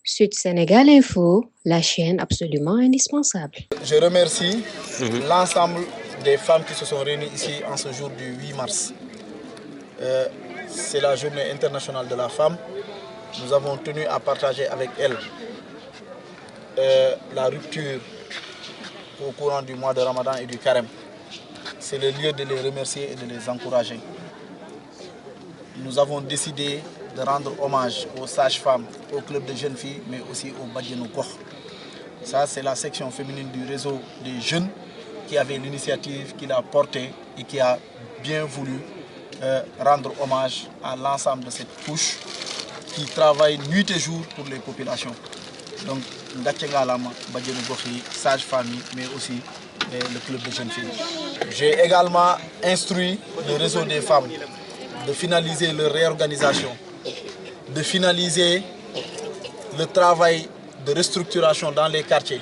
Sud Sénégal Info, la chaîne absolument indispensable. Je remercie l'ensemble des femmes qui se sont réunies ici en ce jour du 8 mars. C'est la journée internationale de la femme. Nous avons tenu à partager avec elles la rupture au courant du mois de Ramadan et du Carême. C'est le lieu de les remercier et de les encourager. Nous avons décidé de rendre hommage aux sages-femmes, au club de jeunes filles, mais aussi au Badianou Gox. Ça, c'est la section féminine du réseau des jeunes qui avait l'initiative, qui l'a portée et qui a bien voulu rendre hommage à l'ensemble de cette couche qui travaille nuit et jour pour les populations. Donc, Ngatchengalama, Badianou Gox, sages-femmes, mais aussi le club de jeunes filles. J'ai également instruit le réseau des femmes de finaliser leur réorganisation, de finaliser le travail de restructuration dans les quartiers,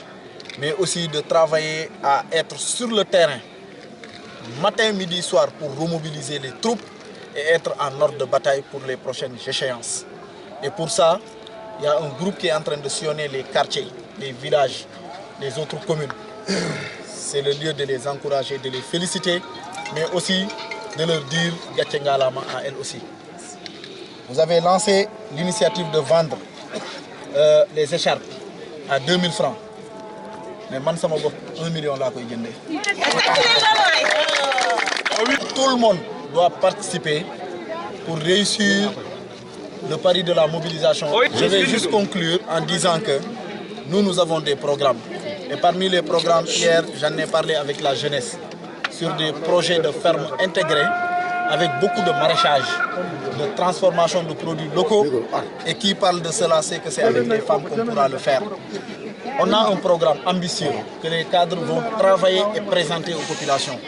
mais aussi de travailler à être sur le terrain, matin, midi, soir, pour remobiliser les troupes et être en ordre de bataille pour les prochaines échéances. Et pour ça, il y a un groupe qui est en train de sillonner les quartiers, les villages, les autres communes. C'est le lieu de les encourager, de les féliciter, mais aussi de leur dire Gatchengalama à elles aussi. Vous avez lancé l'initiative de vendre les écharpes à 2000 francs. Mais man sama bop 1 million là koy jëndé. Tout le monde doit participer pour réussir le pari de la mobilisation. Je vais juste conclure en disant que nous avons des programmes. Et parmi les programmes, hier, j'en ai parlé avec la jeunesse sur des projets de ferme intégrés avec beaucoup de maraîchage, de transformation de produits locaux. Et qui parle de cela, c'est que c'est avec les femmes qu'on pourra le faire. On a un programme ambitieux que les cadres vont travailler et présenter aux populations.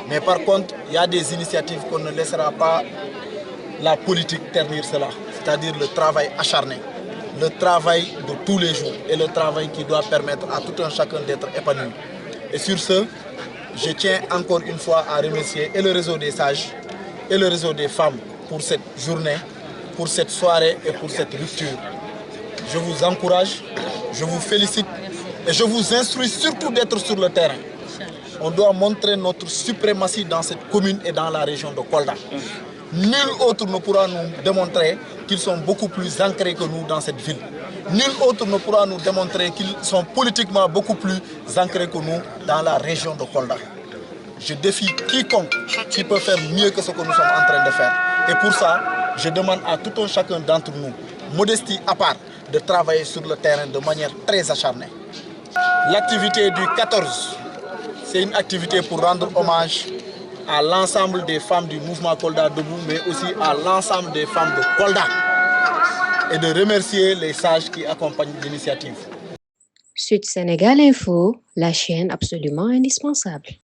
Mais par contre, il y a des initiatives qu'on ne laissera pas la politique ternir cela. C'est-à-dire le travail acharné, le travail de tous les jours et le travail qui doit permettre à tout un chacun d'être épanoui. Et sur ce, je tiens encore une fois à remercier et le réseau des sages et le réseau des femmes pour cette journée, pour cette soirée et pour cette rupture. Je vous encourage, je vous félicite et je vous instruis surtout d'être sur le terrain. On doit montrer notre suprématie dans cette commune et dans la région de Kolda. Nul autre ne pourra nous démontrer qu'ils sont beaucoup plus ancrés que nous dans cette ville. Nul autre ne pourra nous démontrer qu'ils sont politiquement beaucoup plus ancrés que nous dans la région de Kolda. Je défie quiconque qui peut faire mieux que ce que nous sommes en train de faire. Et pour ça, je demande à tout un chacun d'entre nous, modestie à part, de travailler sur le terrain de manière très acharnée. L'activité du 14, c'est une activité pour rendre hommage à l'ensemble des femmes du mouvement Kolda Debout, mais aussi à l'ensemble des femmes de Kolda. Et de remercier les sages qui accompagnent l'initiative. Sud Sénégal Info, la chaîne absolument indispensable.